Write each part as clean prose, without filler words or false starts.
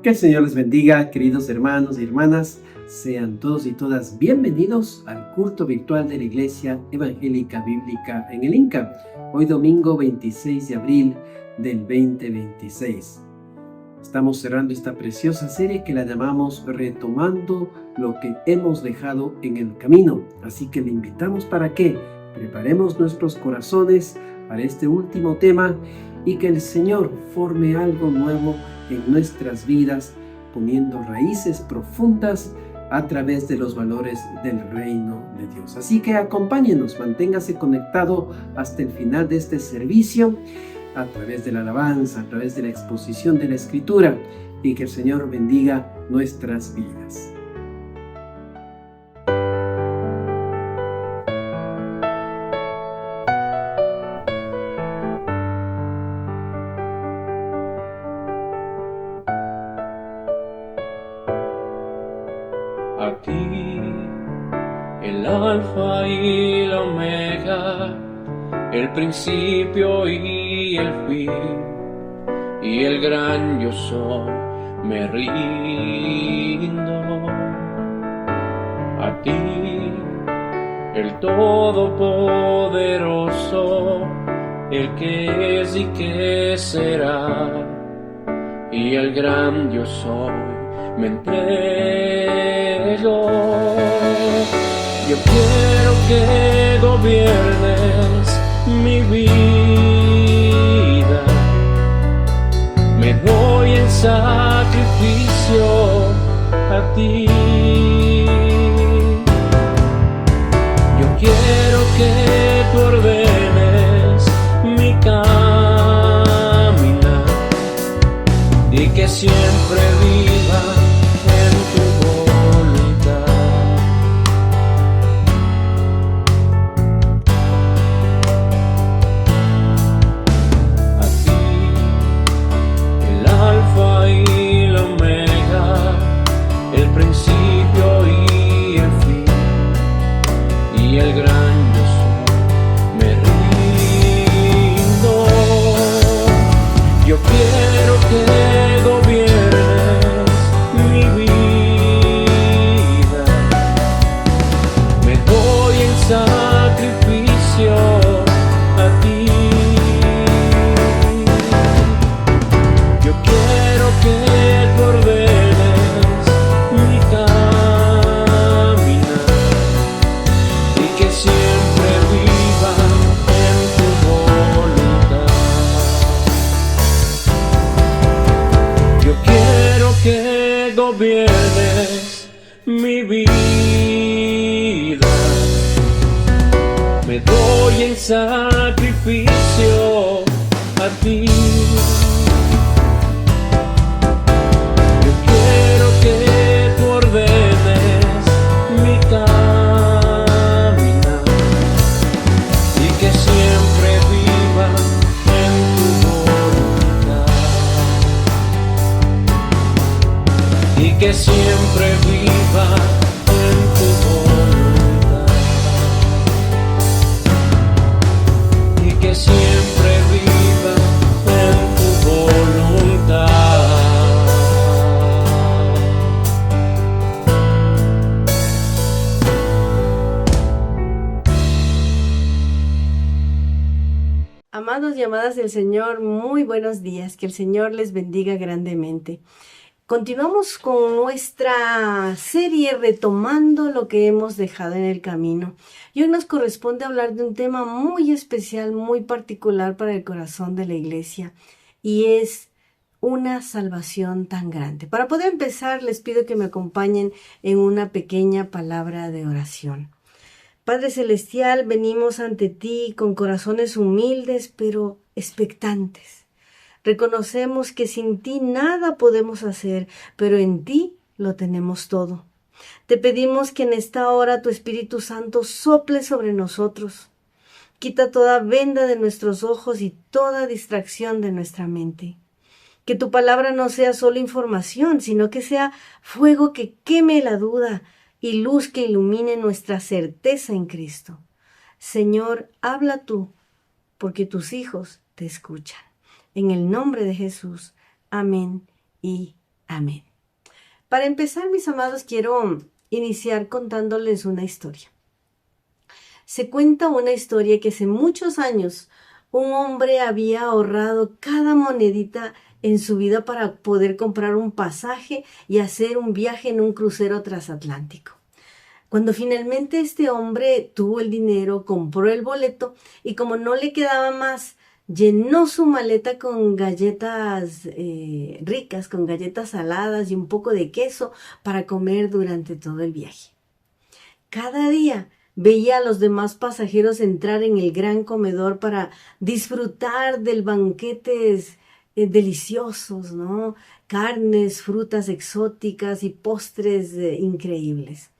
Que el Señor les bendiga, queridos hermanos y hermanas. Sean todos y todas bienvenidos al culto virtual de la Iglesia Evangélica Bíblica en el Inca. Hoy domingo 26 de abril del 2026. Estamos cerrando esta preciosa serie que la llamamos Retomando lo que hemos dejado en el camino. Así que le invitamos para que preparemos nuestros corazones para este último tema y que el Señor forme algo nuevo en nuestras vidas, poniendo raíces profundas a través de los valores del reino de Dios. Así que acompáñenos, manténgase conectado hasta el final de este servicio, a través de la alabanza, a través de la exposición de la Escritura, y que el Señor bendiga nuestras vidas. A ti, el alfa y la omega, el principio y el fin, y el gran yo soy, me rindo. A ti, el todopoderoso, el que es y que será, y el gran yo soy, me entrego. Yo quiero que gobiernes mi vida. Me doy en sacrificio a ti. Yo quiero que tú ordenes mi caminar y que siempre viva en tu voluntad. A ti, el alfa y la omega, el principio y el fin, y el gran yo soy, me rindo. Yo quiero que gobiernes mi vida. Me doy en sacrificio a ti. Yo quiero que tú ordenes mi caminar y que siempre viva en tu voluntad. Yo quiero que gobiernes mi vida. Me doy en sacrificio a ti. Yo quiero que tú ordenes mi caminar y que siempre viva en tu voluntad. Y que siempre viva en tu voluntad. Y que siempre viva en tu voluntad. Amados y amadas del Señor, muy buenos días, que el Señor les bendiga grandemente. Continuamos con nuestra serie Retomando lo que hemos dejado en el camino. Y hoy nos corresponde hablar de un tema muy especial, muy particular para el corazón de la iglesia, y es una salvación tan grande. Para poder empezar, les pido que me acompañen en una pequeña palabra de oración. Padre Celestial, venimos ante ti con corazones humildes pero expectantes. Reconocemos que sin ti nada podemos hacer, pero en ti lo tenemos todo. Te pedimos que en esta hora tu Espíritu Santo sople sobre nosotros. Quita toda venda de nuestros ojos y toda distracción de nuestra mente. Que tu palabra no sea solo información, sino que sea fuego que queme la duda y luz que ilumine nuestra certeza en Cristo. Señor, habla tú, porque tus hijos te escuchan. En el nombre de Jesús. Amén y Amén. Para empezar, mis amados, quiero iniciar contándoles una historia. Se cuenta una historia que hace muchos años un hombre había ahorrado cada monedita en su vida para poder comprar un pasaje y hacer un viaje en un crucero transatlántico. Cuando finalmente este hombre tuvo el dinero, compró el boleto y como no le quedaba más, llenó su maleta con galletas ricas, con galletas saladas y un poco de queso para comer durante todo el viaje. Cada día veía a los demás pasajeros entrar en el gran comedor para disfrutar del banquetes deliciosos, ¿no? Carnes, frutas exóticas y postres increíbles.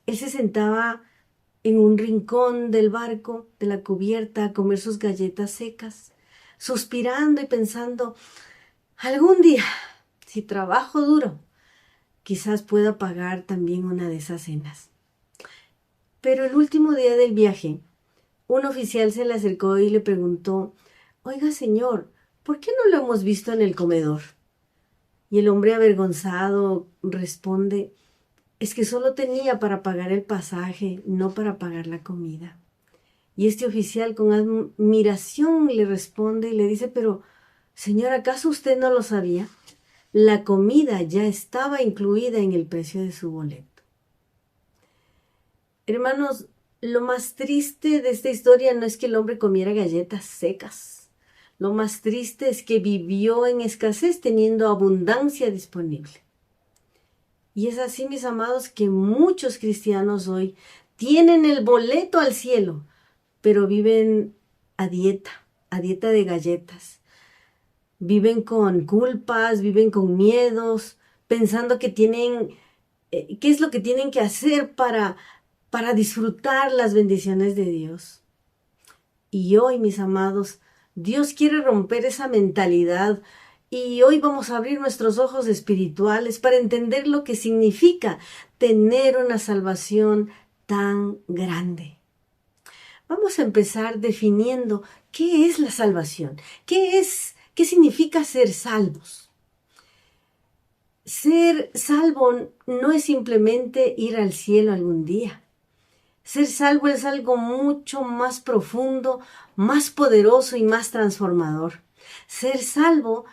Él se sentaba en un rincón del barco, de la cubierta, a comer sus galletas secas, suspirando y pensando, algún día, si trabajo duro, quizás pueda pagar también una de esas cenas. Pero el último día del viaje, un oficial se le acercó y le preguntó, oiga señor, ¿por qué no lo hemos visto en el comedor? Y el hombre avergonzado responde, es que solo tenía para pagar el pasaje, no para pagar la comida. Y este oficial con admiración le responde y le dice, pero señor, ¿acaso usted no lo sabía? La comida ya estaba incluida en el precio de su boleto. Hermanos, lo más triste de esta historia no es que el hombre comiera galletas secas. Lo más triste es que vivió en escasez teniendo abundancia disponible. Y es así, mis amados, que muchos cristianos hoy tienen el boleto al cielo, pero viven a dieta de galletas. Viven con culpas, viven con miedos, pensando que tienen, qué es lo que tienen que hacer para disfrutar las bendiciones de Dios. Y hoy, mis amados, Dios quiere romper esa mentalidad. Y hoy vamos a abrir nuestros ojos espirituales para entender lo que significa tener una salvación tan grande. Vamos a empezar definiendo qué es la salvación, qué significa ser salvos. Ser salvo no es simplemente ir al cielo algún día. Ser salvo es algo mucho más profundo, más poderoso y más transformador. Ser salvo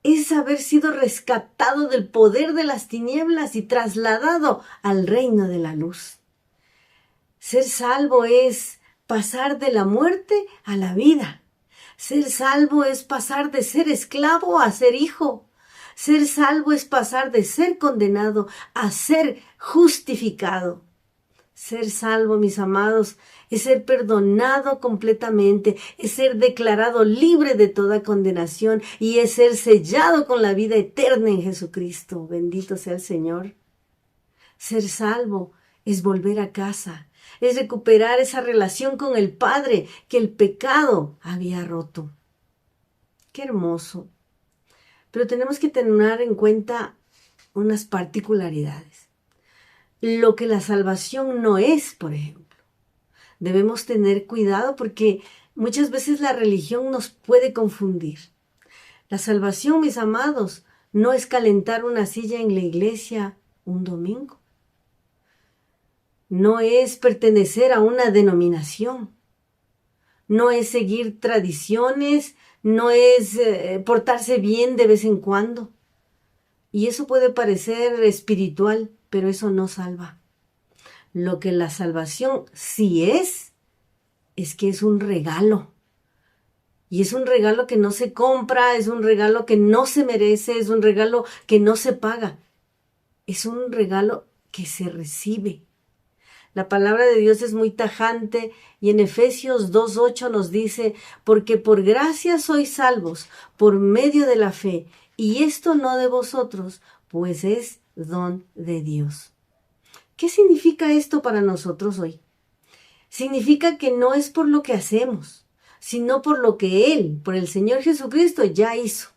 es haber sido rescatado del poder de las tinieblas y trasladado al reino de la luz. Ser salvo es pasar de la muerte a la vida. Ser salvo es pasar de ser esclavo a ser hijo. Ser salvo es pasar de ser condenado a ser justificado. Ser salvo, mis amados, es ser perdonado completamente, es ser declarado libre de toda condenación y es ser sellado con la vida eterna en Jesucristo. Bendito sea el Señor. Ser salvo es volver a casa, es recuperar esa relación con el Padre que el pecado había roto. Qué hermoso. Pero tenemos que tener en cuenta unas particularidades. Lo que la salvación no es, por ejemplo. Debemos tener cuidado porque muchas veces la religión nos puede confundir. La salvación, mis amados, no es calentar una silla en la iglesia un domingo. No es pertenecer a una denominación. No es seguir tradiciones, no es portarse bien de vez en cuando. Y eso puede parecer espiritual, pero eso no salva. Lo que la salvación sí es que es un regalo. Y es un regalo que no se compra, es un regalo que no se merece, es un regalo que no se paga. Es un regalo que se recibe. La palabra de Dios es muy tajante y en Efesios 2:8 nos dice, porque por gracia sois salvos por medio de la fe, y esto no de vosotros, pues es don de Dios. ¿Qué significa esto para nosotros hoy? Significa que no es por lo que hacemos, sino por lo que Él, por el Señor Jesucristo, ya hizo.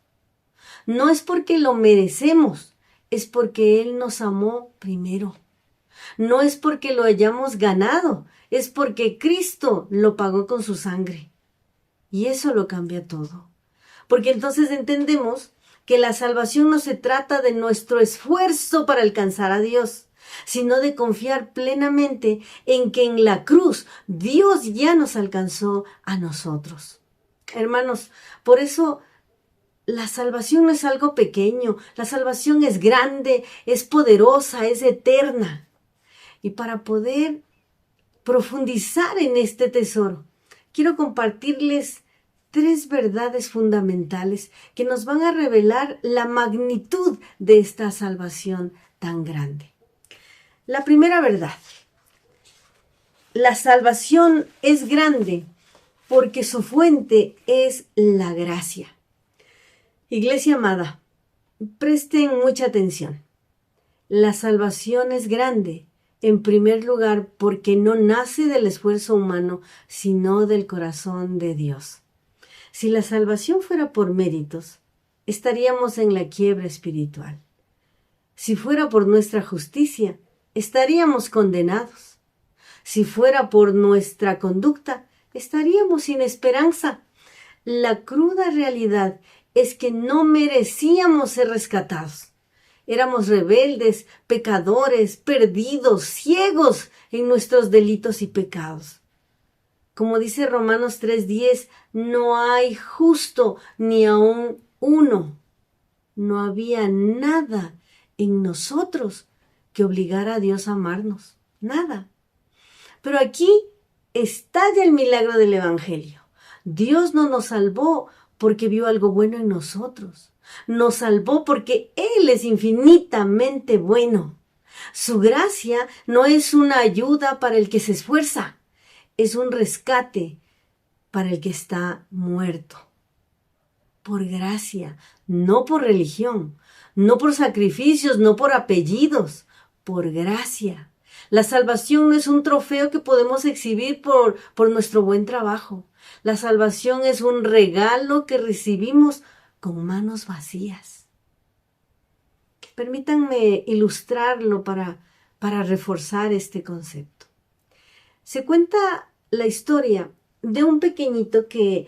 No es porque lo merecemos, es porque Él nos amó primero. No es porque lo hayamos ganado, es porque Cristo lo pagó con su sangre. Y eso lo cambia todo. Porque entonces entendemos que la salvación no se trata de nuestro esfuerzo para alcanzar a Dios, sino de confiar plenamente en que en la cruz Dios ya nos alcanzó a nosotros. Hermanos, por eso la salvación no es algo pequeño, la salvación es grande, es poderosa, es eterna. Y para poder profundizar en este tesoro, quiero compartirles 3 verdades fundamentales que nos van a revelar la magnitud de esta salvación tan grande. La primera verdad: la salvación es grande porque su fuente es la gracia. Iglesia amada, presten mucha atención. La salvación es grande, en primer lugar, porque no nace del esfuerzo humano, sino del corazón de Dios. Si la salvación fuera por méritos, estaríamos en la quiebra espiritual. Si fuera por nuestra justicia, estaríamos condenados. Si fuera por nuestra conducta, estaríamos sin esperanza. La cruda realidad es que no merecíamos ser rescatados. Éramos rebeldes, pecadores, perdidos, ciegos en nuestros delitos y pecados. Como dice Romanos 3:10, no hay justo ni aun uno. No había nada en nosotros que obligara a Dios a amarnos. Nada. Pero aquí estalla el milagro del Evangelio. Dios no nos salvó porque vio algo bueno en nosotros. Nos salvó porque Él es infinitamente bueno. Su gracia no es una ayuda para el que se esfuerza, es un rescate para el que está muerto. Por gracia, no por religión, no por sacrificios, no por apellidos, por gracia. La salvación no es un trofeo que podemos exhibir por nuestro buen trabajo. La salvación es un regalo que recibimos con manos vacías. Permítanme ilustrarlo para reforzar este concepto. Se cuenta la historia de un pequeñito que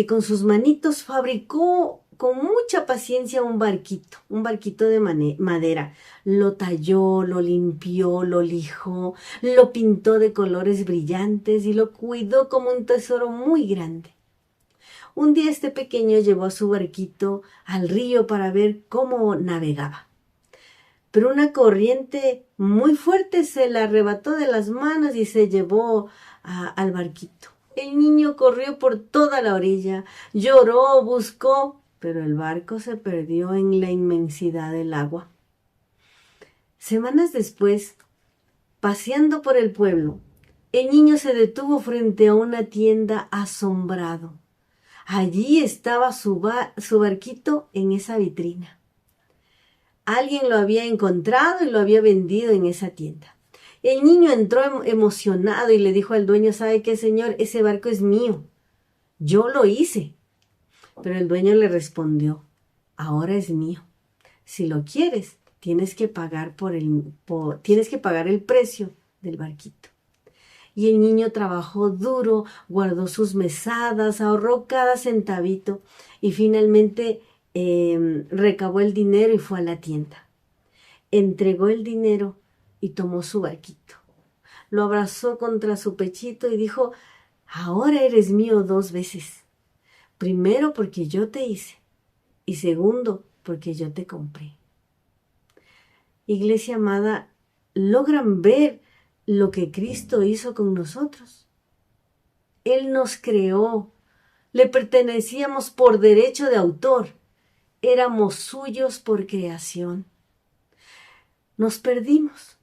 con sus manitos fabricó con mucha paciencia un barquito de madera. Lo talló, lo limpió, lo lijó, lo pintó de colores brillantes y lo cuidó como un tesoro muy grande. Un día este pequeño llevó a su barquito al río para ver cómo navegaba. Pero una corriente muy fuerte se la arrebató de las manos y se llevó al barquito. El niño corrió por toda la orilla, lloró, buscó, pero el barco se perdió en la inmensidad del agua. Semanas después, paseando por el pueblo, el niño se detuvo frente a una tienda asombrado. Allí estaba su barquito en esa vitrina. Alguien lo había encontrado y lo había vendido en esa tienda. El niño entró emocionado y le dijo al dueño: ¿sabe qué, señor? Ese barco es mío. Yo lo hice. Pero el dueño le respondió: ahora es mío. Si lo quieres, tienes que pagar el precio del barquito. Y el niño trabajó duro, guardó sus mesadas, ahorró cada centavito y finalmente recabó el dinero y fue a la tienda. Entregó el dinero y tomó su barquito. Lo abrazó contra su pechito y dijo: ahora eres mío 2 veces. Primero porque yo te hice y segundo porque yo te compré. Iglesia amada, ¿logran ver lo que Cristo hizo con nosotros? Él nos creó, le pertenecíamos por derecho de autor, éramos suyos por creación. Nos perdimos.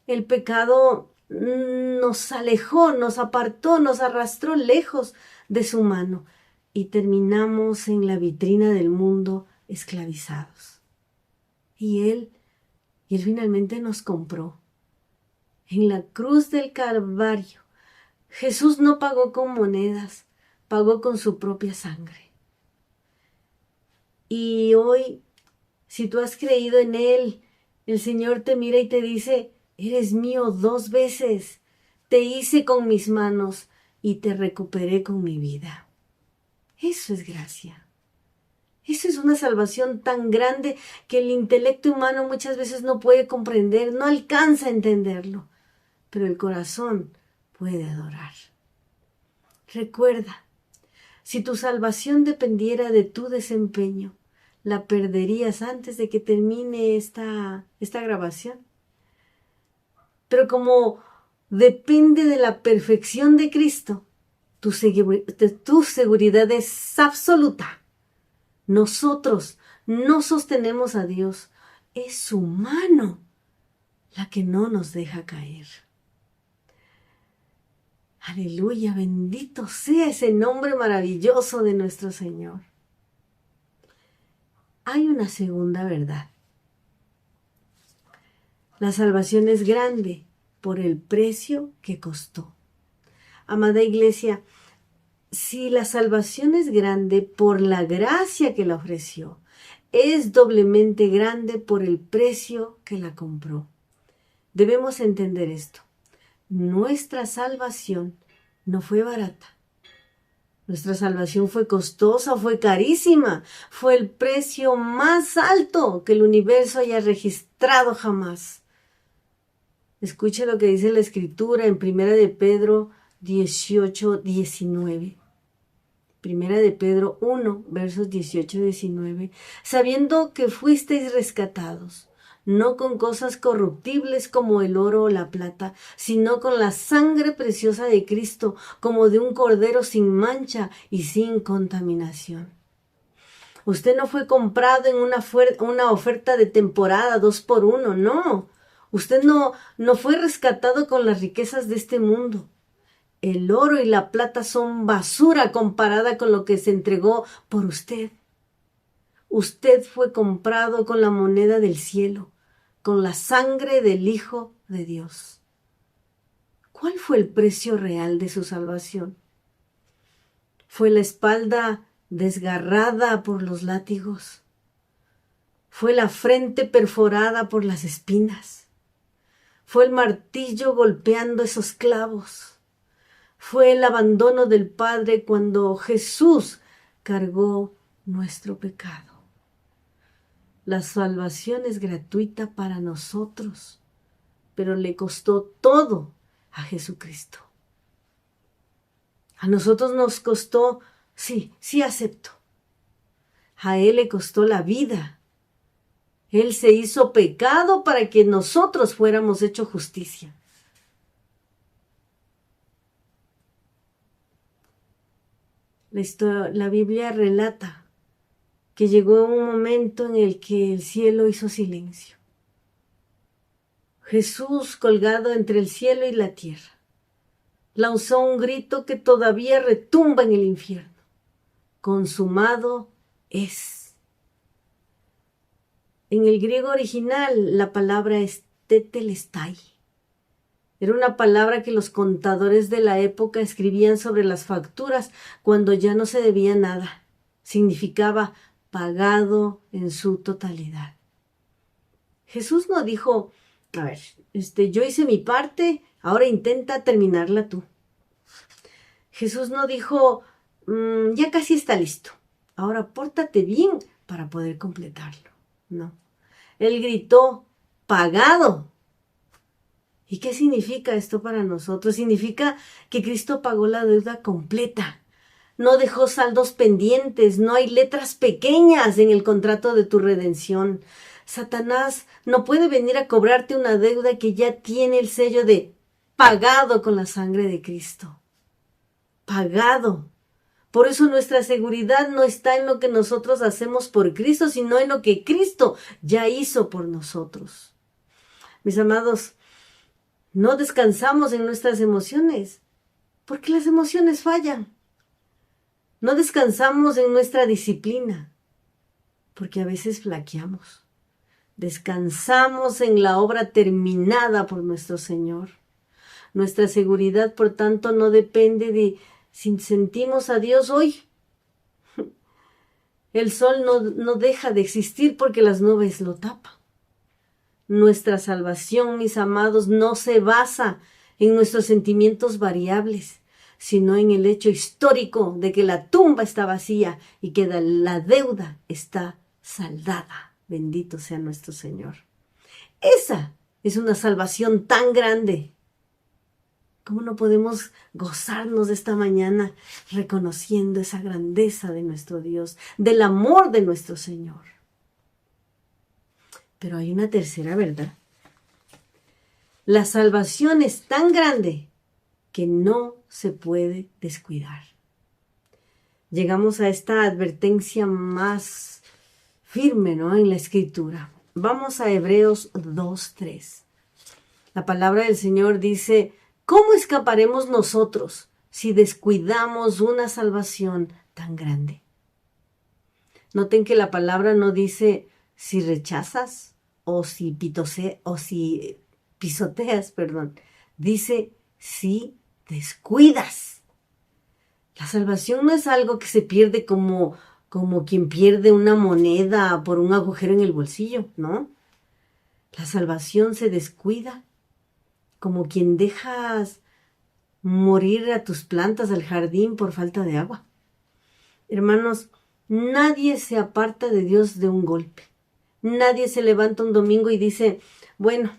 El pecado nos alejó, nos apartó, nos arrastró lejos de su mano y terminamos en la vitrina del mundo esclavizados. Y Él finalmente nos compró. En la cruz del Calvario, Jesús no pagó con monedas, pagó con su propia sangre. Y hoy, si tú has creído en Él, el Señor te mira y te dice: eres mío 2 veces, te hice con mis manos y te recuperé con mi vida. Eso es gracia. Eso es una salvación tan grande que el intelecto humano muchas veces no puede comprender, no alcanza a entenderlo, pero el corazón puede adorar. Recuerda, si tu salvación dependiera de tu desempeño, la perderías antes de que termine esta grabación. Pero como depende de la perfección de Cristo, tu seguridad es absoluta. Nosotros no sostenemos a Dios, es su mano la que no nos deja caer. Aleluya, bendito sea ese nombre maravilloso de nuestro Señor. Hay una segunda verdad. La salvación es grande por el precio que costó. Amada iglesia, si la salvación es grande por la gracia que la ofreció, es doblemente grande por el precio que la compró. Debemos entender esto. Nuestra salvación no fue barata. Nuestra salvación fue costosa, fue carísima. Fue el precio más alto que el universo haya registrado jamás. Escuche lo que dice la Escritura en 1 de Pedro 18, 19. 1 de Pedro 1, versos 18 y 19. Sabiendo que fuisteis rescatados, no con cosas corruptibles como el oro o la plata, sino con la sangre preciosa de Cristo, como de un cordero sin mancha y sin contaminación. Usted no fue comprado en una oferta de temporada 2x1, no. Usted no fue rescatado con las riquezas de este mundo. El oro y la plata son basura comparada con lo que se entregó por usted. Usted fue comprado con la moneda del cielo, con la sangre del Hijo de Dios. ¿Cuál fue el precio real de su salvación? ¿Fue la espalda desgarrada por los látigos? ¿Fue la frente perforada por las espinas? ¿Fue el martillo golpeando esos clavos? ¿Fue el abandono del Padre cuando Jesús cargó nuestro pecado? La salvación es gratuita para nosotros, pero le costó todo a Jesucristo. A nosotros nos costó, sí acepto. A Él le costó la vida. Él se hizo pecado para que nosotros fuéramos hechos justicia. La Biblia relata que llegó un momento en el que el cielo hizo silencio. Jesús, colgado entre el cielo y la tierra, lanzó un grito que todavía retumba en el infierno. Consumado es. En el griego original, la palabra es tetelestai. Era una palabra que los contadores de la época escribían sobre las facturas cuando ya no se debía nada. Significaba pagado en su totalidad. Jesús no dijo, a ver, yo hice mi parte, ahora intenta terminarla tú. Jesús no dijo, ya casi está listo, ahora pórtate bien para poder completarlo. No. Él gritó, pagado. ¿Y qué significa esto para nosotros? Significa que Cristo pagó la deuda completa. No dejó saldos pendientes, no hay letras pequeñas en el contrato de tu redención. Satanás no puede venir a cobrarte una deuda que ya tiene el sello de pagado con la sangre de Cristo. Pagado. Por eso nuestra seguridad no está en lo que nosotros hacemos por Cristo, sino en lo que Cristo ya hizo por nosotros. Mis amados, no descansamos en nuestras emociones, porque las emociones fallan. No descansamos en nuestra disciplina, porque a veces flaqueamos. Descansamos en la obra terminada por nuestro Señor. Nuestra seguridad, por tanto, no depende de si sentimos a Dios hoy. El sol no deja de existir porque las nubes lo tapan. Nuestra salvación, mis amados, no se basa en nuestros sentimientos variables. sino en el hecho histórico de que la tumba está vacía y que la deuda está saldada. Bendito sea nuestro Señor. Esa es una salvación tan grande. ¿Cómo no podemos gozarnos de esta mañana reconociendo esa grandeza de nuestro Dios, del amor de nuestro Señor? Pero hay una tercera verdad. La salvación es tan grande que no se puede descuidar. Llegamos a esta advertencia más firme, ¿no?, en la Escritura. Vamos a Hebreos 2:3. La palabra del Señor dice: ¿cómo escaparemos nosotros si descuidamos una salvación tan grande? Noten que la palabra no dice si rechazas o si pisoteas, dice si descuidas. La salvación no es algo que se pierde como quien pierde una moneda por un agujero en el bolsillo, ¿no? La salvación se descuida como quien dejas morir a tus plantas al jardín por falta de agua. Hermanos, nadie se aparta de Dios de un golpe. Nadie se levanta un domingo y dice, bueno,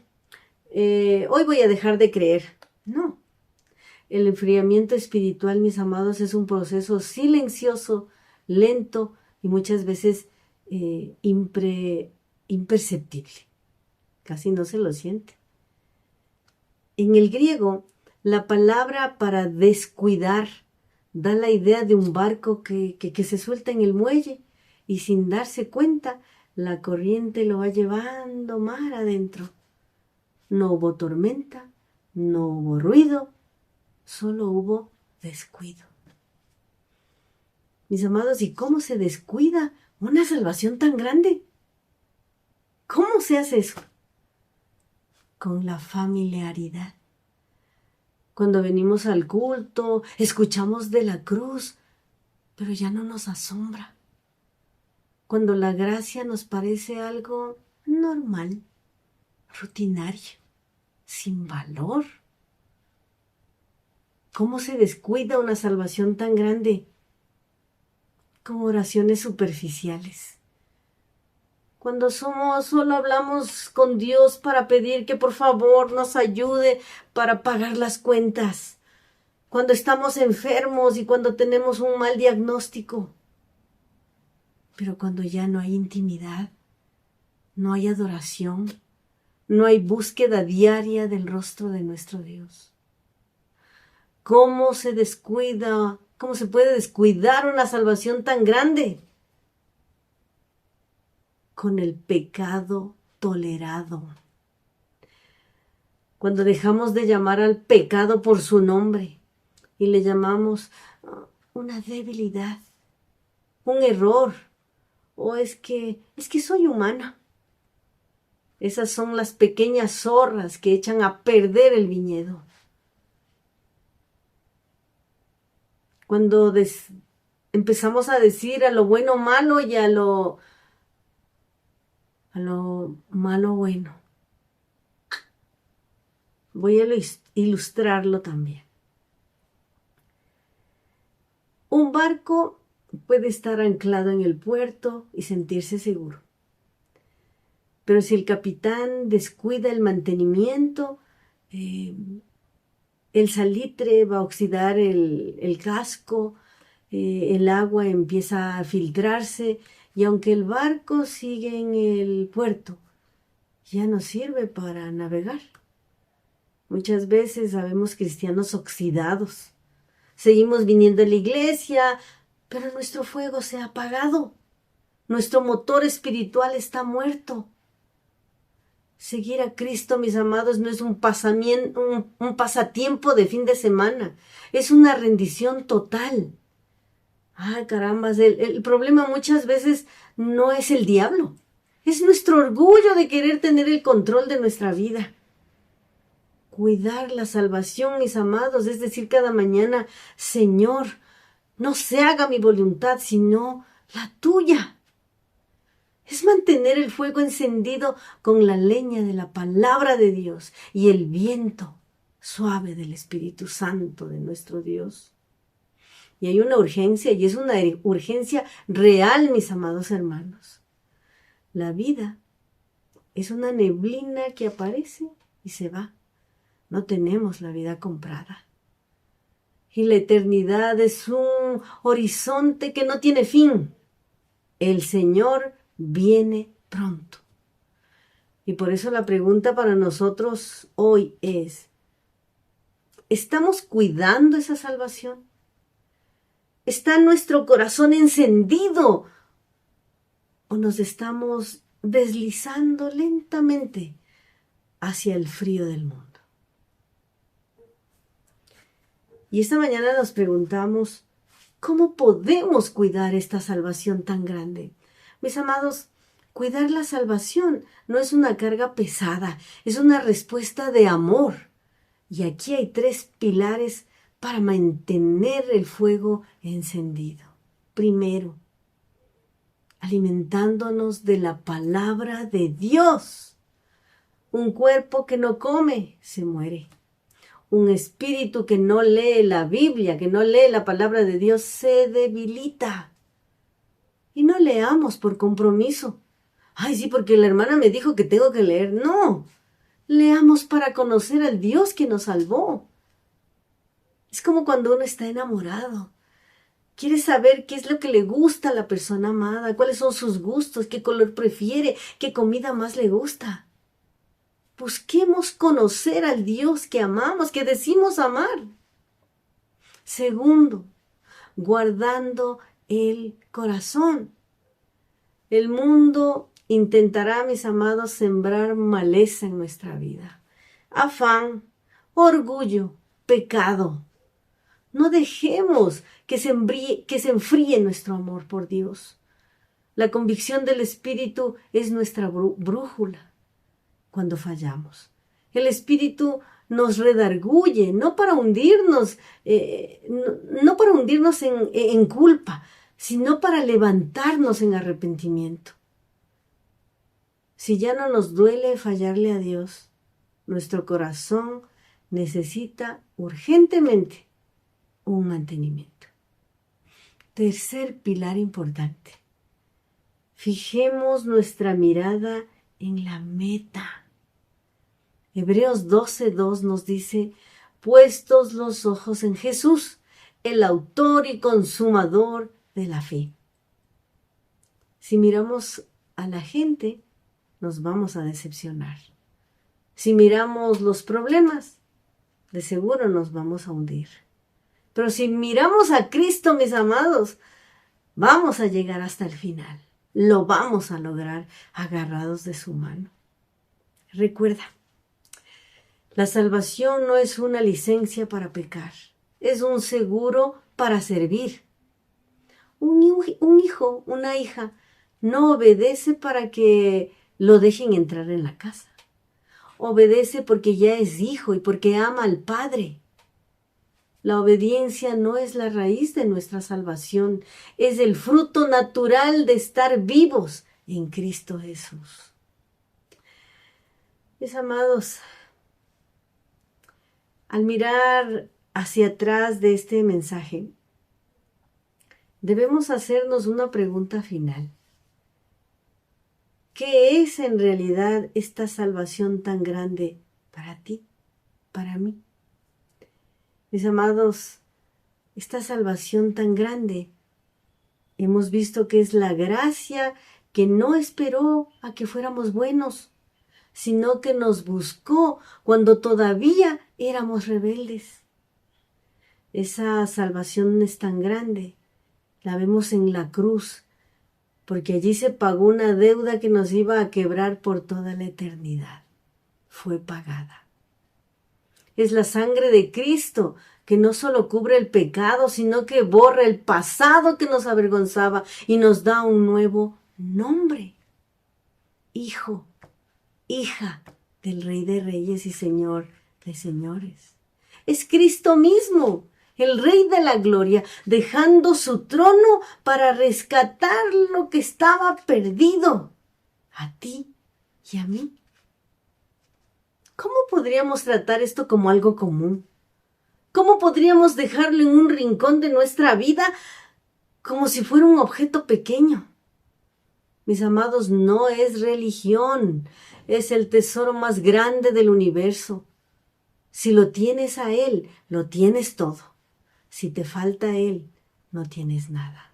hoy voy a dejar de creer. No. El enfriamiento espiritual, mis amados, es un proceso silencioso, lento y muchas veces imperceptible. Casi no se lo siente. En el griego, la palabra para descuidar da la idea de un barco que se suelta en el muelle y sin darse cuenta, la corriente lo va llevando mar adentro. No hubo tormenta, no hubo ruido, solo hubo descuido. Mis amados, ¿y cómo se descuida una salvación tan grande? ¿Cómo se hace eso? Con la familiaridad. Cuando venimos al culto, escuchamos de la cruz, pero ya no nos asombra. Cuando la gracia nos parece algo normal, rutinario, sin valor. ¿Cómo se descuida una salvación tan grande? Con oraciones superficiales. Cuando solo hablamos con Dios para pedir que por favor nos ayude para pagar las cuentas. Cuando estamos enfermos y cuando tenemos un mal diagnóstico. Pero cuando ya no hay intimidad, no hay adoración, no hay búsqueda diaria del rostro de nuestro Dios. ¿Cómo se puede descuidar una salvación tan grande? Con el pecado tolerado. Cuando dejamos de llamar al pecado por su nombre y le llamamos una debilidad, un error, o es que soy humana. Esas son las pequeñas zorras que echan a perder el viñedo. Cuando empezamos a decir a lo bueno malo y a lo malo bueno. Voy a ilustrarlo también. Un barco puede estar anclado en el puerto y sentirse seguro. Pero si el capitán descuida el mantenimiento, el salitre va a oxidar el casco, el agua empieza a filtrarse y aunque el barco sigue en el puerto, ya no sirve para navegar. Muchas veces sabemos cristianos oxidados. Seguimos viniendo a la iglesia, pero nuestro fuego se ha apagado. Nuestro motor espiritual está muerto. Seguir a Cristo, mis amados, no es un pasatiempo de fin de semana. Es una rendición total. Ay, carambas, el problema muchas veces no es el diablo. Es nuestro orgullo de querer tener el control de nuestra vida. Cuidar la salvación, mis amados, es decir, cada mañana, Señor, no se haga mi voluntad, sino la tuya. Es mantener el fuego encendido con la leña de la palabra de Dios y el viento suave del Espíritu Santo de nuestro Dios. Y hay una urgencia, y es una urgencia real, mis amados hermanos. La vida es una neblina que aparece y se va. No tenemos la vida comprada. Y la eternidad es un horizonte que no tiene fin. El Señor viene pronto. Y por eso la pregunta para nosotros hoy es, ¿estamos cuidando esa salvación? ¿Está nuestro corazón encendido? ¿O nos estamos deslizando lentamente hacia el frío del mundo? Y esta mañana nos preguntamos, ¿cómo podemos cuidar esta salvación tan grande? Mis amados, cuidar la salvación no es una carga pesada, es una respuesta de amor. Y aquí hay 3 pilares para mantener el fuego encendido. Primero, alimentándonos de la palabra de Dios. Un cuerpo que no come se muere. Un espíritu que no lee la Biblia, que no lee la palabra de Dios, se debilita. Y no leamos por compromiso. Ay, sí, porque la hermana me dijo que tengo que leer. No, leamos para conocer al Dios que nos salvó. Es como cuando uno está enamorado. Quiere saber qué es lo que le gusta a la persona amada, cuáles son sus gustos, qué color prefiere, qué comida más le gusta. Busquemos conocer al Dios que amamos, que decimos amar. Segundo, guardando el corazón. El mundo intentará, mis amados, sembrar maleza en nuestra vida. Afán, orgullo, pecado. No dejemos que se enfríe nuestro amor por Dios. La convicción del Espíritu es nuestra brújula cuando fallamos. El Espíritu nos redarguye, no para hundirnos, no para hundirnos en culpa, sino para levantarnos en arrepentimiento. Si ya no nos duele fallarle a Dios, nuestro corazón necesita urgentemente un mantenimiento. Tercer pilar importante. Fijemos nuestra mirada en la meta. Hebreos 12:2 nos dice, puestos los ojos en Jesús, el autor y consumador de la fe. Si miramos a la gente, nos vamos a decepcionar. Si miramos los problemas, de seguro nos vamos a hundir. Pero si miramos a Cristo, mis amados, vamos a llegar hasta el final. Lo vamos a lograr agarrados de su mano. Recuerda, la salvación no es una licencia para pecar, es un seguro para servir. Un hijo, una hija, no obedece para que lo dejen entrar en la casa. Obedece porque ya es hijo y porque ama al Padre. La obediencia no es la raíz de nuestra salvación, es el fruto natural de estar vivos en Cristo Jesús. Mis amados, al mirar hacia atrás de este mensaje, debemos hacernos una pregunta final. ¿Qué es en realidad esta salvación tan grande para ti, para mí? Mis amados, esta salvación tan grande, hemos visto que es la gracia que no esperó a que fuéramos buenos, sino que nos buscó cuando todavía éramos rebeldes. Esa salvación es tan grande, la vemos en la cruz, porque allí se pagó una deuda que nos iba a quebrar por toda la eternidad. Fue pagada. Es la sangre de Cristo que no solo cubre el pecado, sino que borra el pasado que nos avergonzaba y nos da un nuevo nombre. Hijo, hija del Rey de Reyes y Señor de Señores. Es Cristo mismo, el Rey de la Gloria, dejando su trono para rescatar lo que estaba perdido, a ti y a mí. ¿Cómo podríamos tratar esto como algo común? ¿Cómo podríamos dejarlo en un rincón de nuestra vida como si fuera un objeto pequeño? Mis amados, no es religión, es el tesoro más grande del universo. Si lo tienes a Él, lo tienes todo. Si te falta a Él, no tienes nada.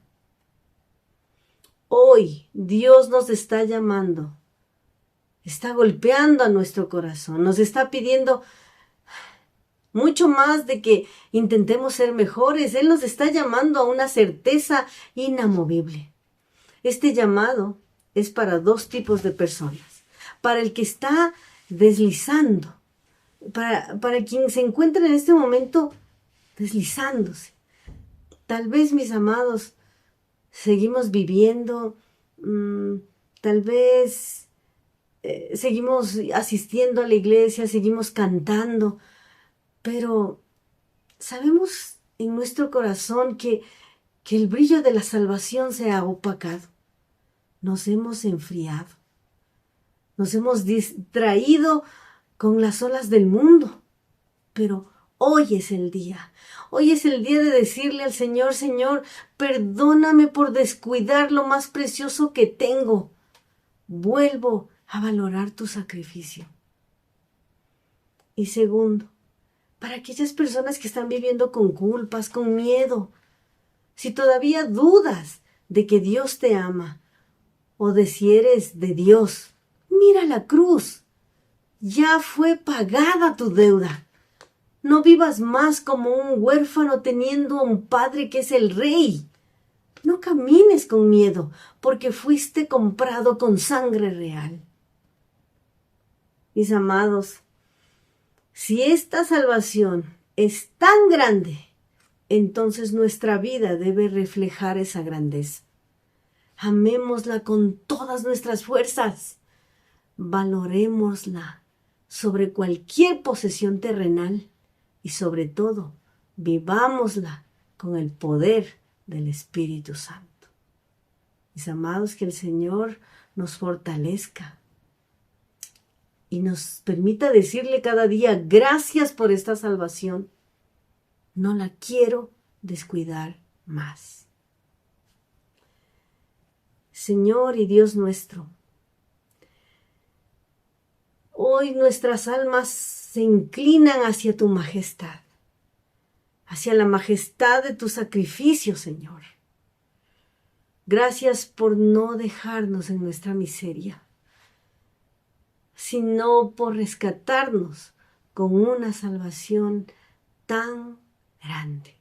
Hoy Dios nos está llamando, está golpeando a nuestro corazón, nos está pidiendo mucho más de que intentemos ser mejores. Él nos está llamando a una certeza inamovible. Este llamado es para dos tipos de personas. Para el que está deslizando, para quien se encuentra en este momento deslizándose. Tal vez, mis amados, seguimos viviendo, tal vez seguimos asistiendo a la iglesia, seguimos cantando, pero sabemos en nuestro corazón que el brillo de la salvación se ha opacado. Nos hemos enfriado, nos hemos distraído con las olas del mundo, pero hoy es el día. Hoy es el día de decirle al Señor: Señor, perdóname por descuidar lo más precioso que tengo. Vuelvo a valorar tu sacrificio. Y segundo, para aquellas personas que están viviendo con culpas, con miedo, si todavía dudas de que Dios te ama o de si eres de Dios, mira la cruz. Ya fue pagada tu deuda. No vivas más como un huérfano teniendo a un padre que es el Rey. No camines con miedo, porque fuiste comprado con sangre real. Mis amados, si esta salvación es tan grande, entonces nuestra vida debe reflejar esa grandeza. Amémosla con todas nuestras fuerzas. Valorémosla sobre cualquier posesión terrenal y sobre todo, vivámosla con el poder del Espíritu Santo. Mis amados, que el Señor nos fortalezca y nos permita decirle cada día: gracias por esta salvación. No la quiero descuidar más. Señor y Dios nuestro, hoy nuestras almas se inclinan hacia tu majestad, hacia la majestad de tu sacrificio, Señor. Gracias por no dejarnos en nuestra miseria, sino por rescatarnos con una salvación tan grande.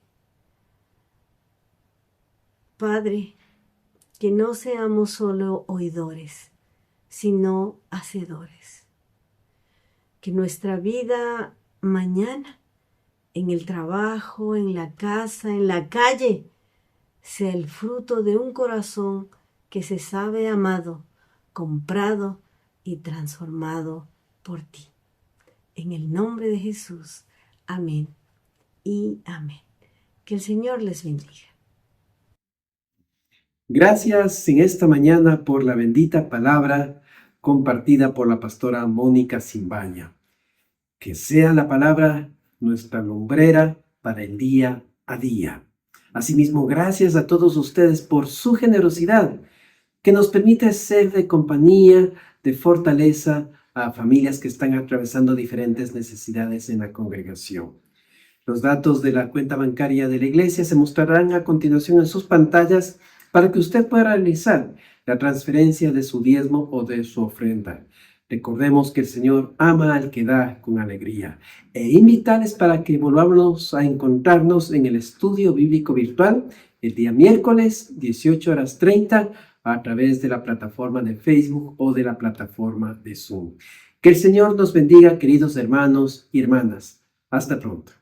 Padre, que no seamos solo oidores, sino hacedores. Que nuestra vida mañana, en el trabajo, en la casa, en la calle, sea el fruto de un corazón que se sabe amado, comprado y transformado por ti. En el nombre de Jesús. Amén y amén. Que el Señor les bendiga. Gracias en esta mañana por la bendita palabra compartida por la pastora Mónica Simbaña. Que sea la palabra nuestra lumbrera para el día a día. Asimismo, gracias a todos ustedes por su generosidad, que nos permite ser de compañía, de fortaleza a familias que están atravesando diferentes necesidades en la congregación. Los datos de la cuenta bancaria de la iglesia se mostrarán a continuación en sus pantallas para que usted pueda realizar la transferencia de su diezmo o de su ofrenda. Recordemos que el Señor ama al que da con alegría. E invitarles para que volvamos a encontrarnos en el estudio bíblico virtual el día miércoles 18:30 a través de la plataforma de Facebook o de la plataforma de Zoom. Que el Señor nos bendiga, queridos hermanos y hermanas. Hasta pronto.